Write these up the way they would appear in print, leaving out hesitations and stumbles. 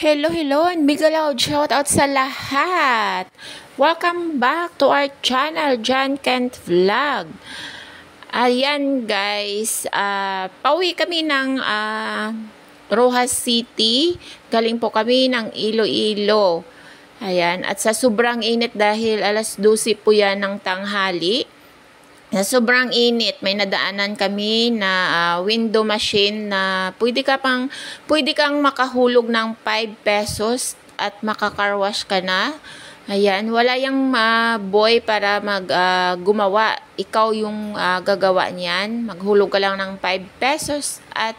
Hello, hello, and big loud shoutout sa lahat! Welcome back to our channel, John Kent Vlog. Ayan guys, pauwi kami ng Rojas City. Galing po kami ng Iloilo. Ayan, at sa sobrang init dahil alas 12 po yan ng tanghali. Sa sobrang init, may nadaanan kami na window machine na pwede kang makahulog ng 5 pesos at makakarwash ka na. Ayan, wala yung boy para gumawa. Ikaw yung gagawa niyan. Maghulog ka lang ng 5 pesos at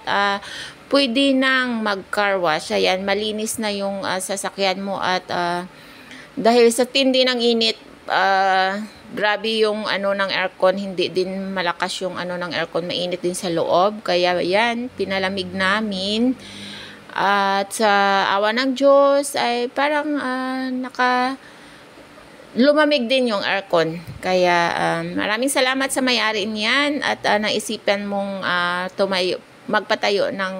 pwede nang mag-carwash. Ayan, malinis na yung sasakyan mo at dahil sa tindi ng init, grabe yung ng aircon, hindi din malakas yung ng aircon, mainit din sa loob. Kaya yan, pinalamig namin. At sa awa ng Diyos ay parang lumamig din yung aircon. Kaya maraming salamat sa may-ari niyan at naisipan mong magpatayo ng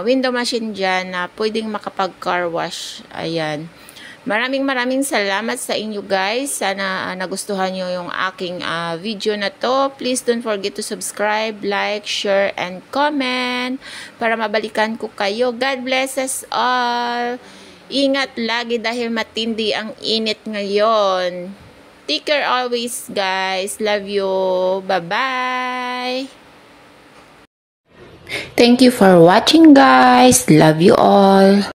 window machine dyan na pwedeng makapag-car wash. Ayan. Maraming salamat sa inyo guys. Sana nagustuhan nyo yung aking video na to. Please don't forget to subscribe, like, share, and comment para mabalikan ko kayo. God bless us all. Ingat lagi dahil matindi ang init ngayon. Take care always guys. Love you. Bye-bye. Thank you for watching guys. Love you all.